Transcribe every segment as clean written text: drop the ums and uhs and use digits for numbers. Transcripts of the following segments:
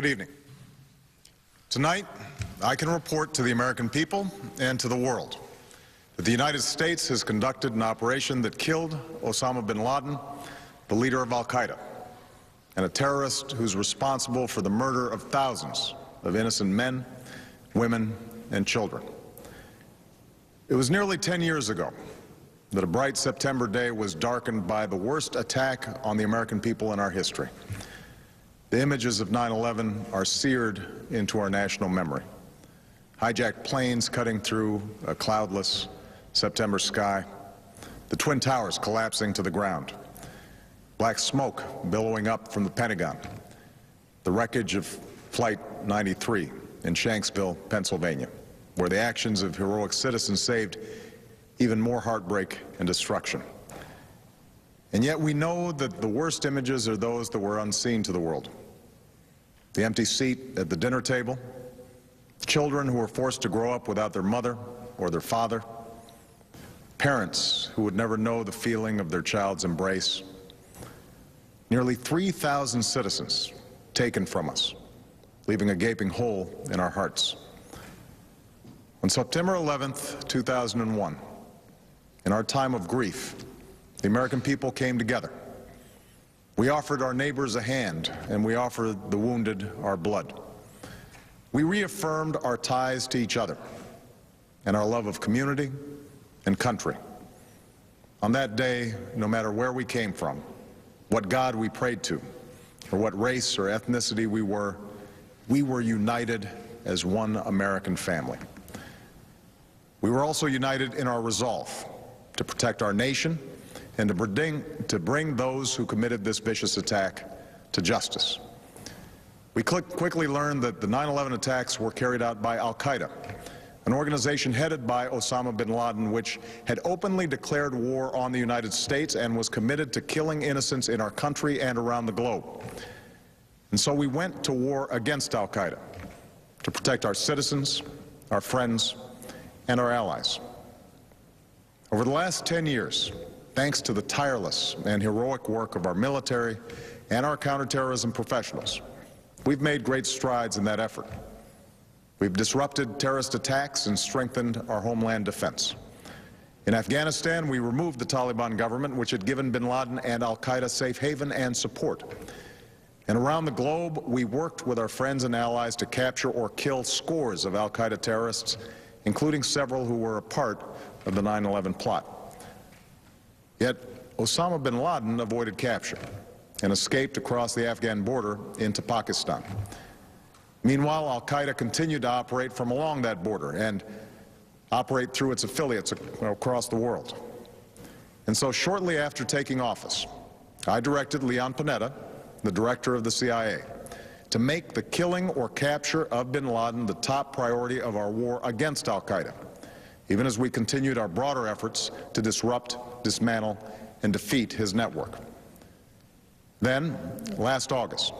Good evening. Tonight, I can report to the American people and to the world that the United States has conducted an operation that killed Osama bin Laden, the leader of al-Qaeda, and a terrorist who's responsible for the murder of thousands of innocent men, women, and children. It was nearly 10 years ago that a bright September day was darkened by the worst attack on the American people in our history. The images of 9/11 are seared into our national memory. Hijacked planes cutting through a cloudless September sky, the Twin Towers collapsing to the ground, black smoke billowing up from the Pentagon, the wreckage of Flight 93 in Shanksville, Pennsylvania, where the actions of heroic citizens saved even more heartbreak and destruction. And yet we know that the worst images are those that were unseen to the world. The empty seat at the dinner table, children who were forced to grow up without their mother or their father, parents who would never know the feeling of their child's embrace, nearly 3,000 citizens taken from us, leaving a gaping hole in our hearts. On September 11th, 2001, in our time of grief, the American people came together. We offered our neighbors a hand, and we offered the wounded our blood. We reaffirmed our ties to each other and our love of community and country. On that day, no matter where we came from, what God we prayed to, or what race or ethnicity we were united as one American family. We were also united in our resolve to protect our nation and to bring those who committed this vicious attack to justice. We quickly learned that the 9/11 attacks were carried out by al-Qaeda, an organization headed by Osama bin Laden, which had openly declared war on the United States and was committed to killing innocents in our country and around the globe. And so we went to war against al-Qaeda to protect our citizens, our friends, and our allies. Over the last 10 years, thanks to the tireless and heroic work of our military and our counterterrorism professionals, we've made great strides in that effort. We've disrupted terrorist attacks and strengthened our homeland defense. In Afghanistan, we removed the Taliban government, which had given bin Laden and al-Qaeda safe haven and support. And around the globe, we worked with our friends and allies to capture or kill scores of al-Qaeda terrorists, including several who were a part of the 9/11 plot. Yet Osama bin Laden avoided capture and escaped across the Afghan border into Pakistan. Meanwhile, al-Qaeda continued to operate from along that border and operate through its affiliates across the world. And so shortly after taking office, I directed Leon Panetta, the director of the CIA, to make the killing or capture of bin Laden the top priority of our war against al-Qaeda, even as we continued our broader efforts to disrupt, dismantle, and defeat his network. Then, last August,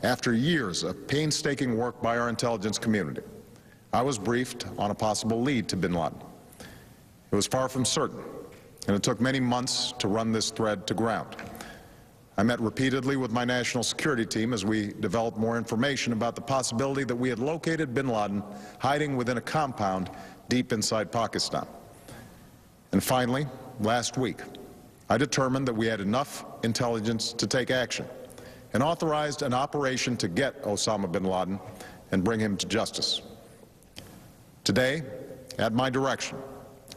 after years of painstaking work by our intelligence community, I was briefed on a possible lead to bin Laden. It was far from certain, and it took many months to run this thread to ground. I met repeatedly with my national security team as we developed more information about the possibility that we had located bin Laden hiding within a compound deep inside Pakistan. And finally, last week, I determined that we had enough intelligence to take action and authorized an operation to get Osama bin Laden and bring him to justice. Today, at my direction,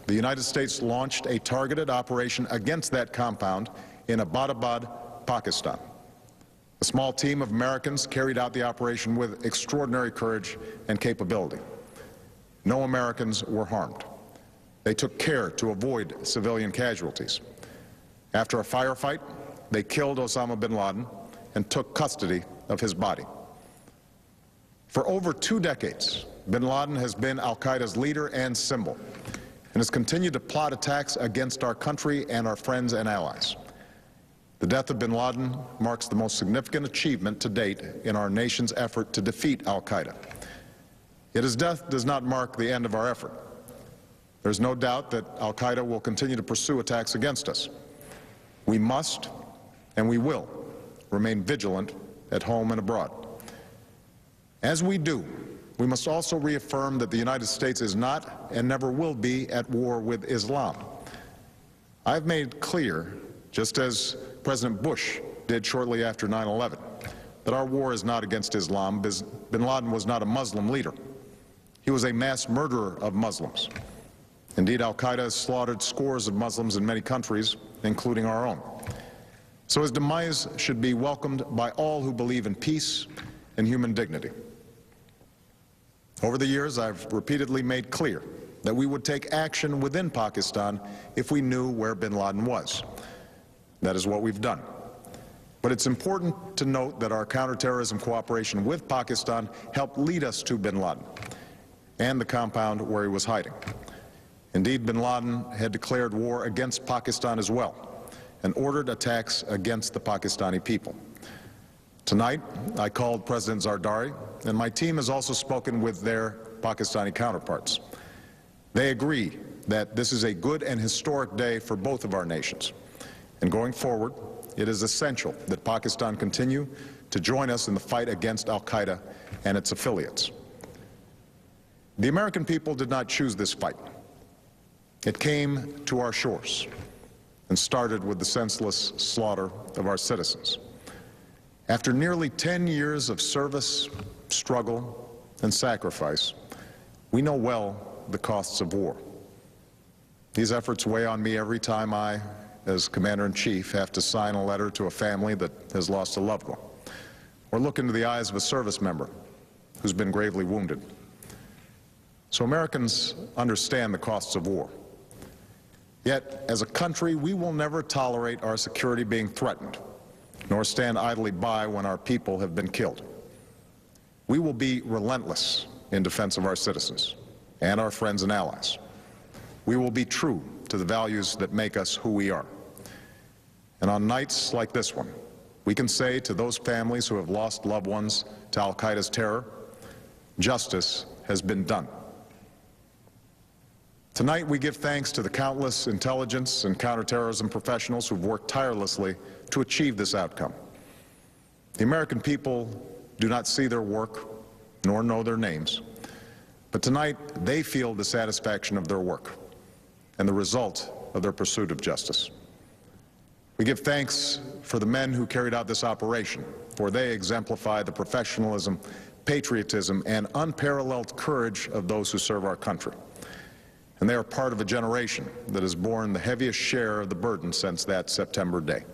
the United States launched a targeted operation against that compound in Abbottabad, Pakistan. A small team of Americans carried out the operation with extraordinary courage and capability. No Americans were harmed. They took care to avoid civilian casualties. After a firefight, they killed Osama bin Laden and took custody of his body. For over 2 decades, bin Laden has been al-Qaeda's leader and symbol, and has continued to plot attacks against our country and our friends and allies. The death of bin Laden marks the most significant achievement to date in our nation's effort to defeat al-Qaeda. Yet his death does not mark the end of our effort. There's no doubt that al-Qaeda will continue to pursue attacks against us. We must, and we will, remain vigilant at home and abroad. As we do, we must also reaffirm that the United States is not and never will be at war with Islam. I've made clear, just as President Bush did shortly after 9/11, that our war is not against Islam. Bin Laden was not a Muslim leader. He was a mass murderer of Muslims. Indeed, al-Qaeda has slaughtered scores of Muslims in many countries, including our own. So his demise should be welcomed by all who believe in peace and human dignity. Over the years, I've repeatedly made clear that we would take action within Pakistan if we knew where bin Laden was. That is what we've done. But it's important to note that our counterterrorism cooperation with Pakistan helped lead us to bin Laden and the compound where he was hiding. Indeed, bin Laden had declared war against Pakistan as well and ordered attacks against the Pakistani people. Tonight, I called President Zardari, and my team has also spoken with their Pakistani counterparts. They agree that this is a good and historic day for both of our nations. And going forward, it is essential that Pakistan continue to join us in the fight against al-Qaeda and its affiliates. The American people did not choose this fight. It came to our shores and started with the senseless slaughter of our citizens. After nearly 10 years of service, struggle, and sacrifice, we know well the costs of war. These efforts weigh on me every time I, as Commander-in-Chief, have to sign a letter to a family that has lost a loved one, or look into the eyes of a service member who's been gravely wounded. So Americans understand the costs of war. Yet, as a country, we will never tolerate our security being threatened, nor stand idly by when our people have been killed. We will be relentless in defense of our citizens and our friends and allies. We will be true to the values that make us who we are. And on nights like this one, we can say to those families who have lost loved ones to al-Qaeda's terror, justice has been done. Tonight, we give thanks to the countless intelligence and counterterrorism professionals who've worked tirelessly to achieve this outcome. The American people do not see their work nor know their names, but tonight they feel the satisfaction of their work and the result of their pursuit of justice. We give thanks for the men who carried out this operation, for they exemplify the professionalism, patriotism, and unparalleled courage of those who serve our country. And they are part of a generation that has borne the heaviest share of the burden since that September day.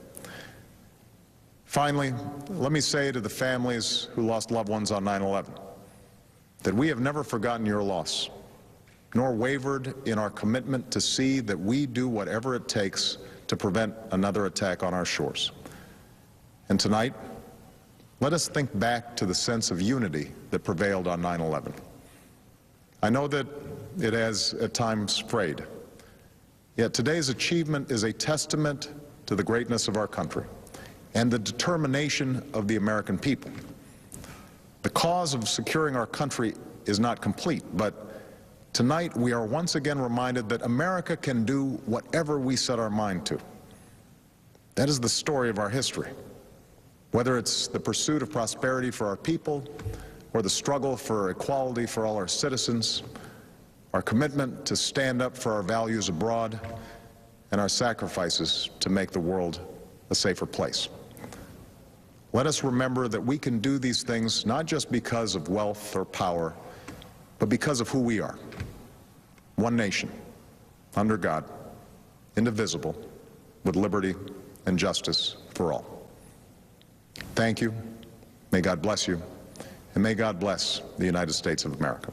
Finally, let me say to the families who lost loved ones on 9/11 that we have never forgotten your loss, nor wavered in our commitment to see that we do whatever it takes to prevent another attack on our shores. And tonight, let us think back to the sense of unity that prevailed on 9/11. I know that it has at times frayed, yet today's achievement is a testament to the greatness of our country and the determination of the American people. The cause of securing our country is not complete, but tonight we are once again reminded that America can do whatever we set our mind to. That is the story of our history. Whether it's the pursuit of prosperity for our people, or the struggle for equality for all our citizens, our commitment to stand up for our values abroad, and our sacrifices to make the world a safer place. Let us remember that we can do these things not just because of wealth or power, but because of who we are. One nation, under God, indivisible, with liberty and justice for all. Thank you. May God bless you. And may God bless the United States of America.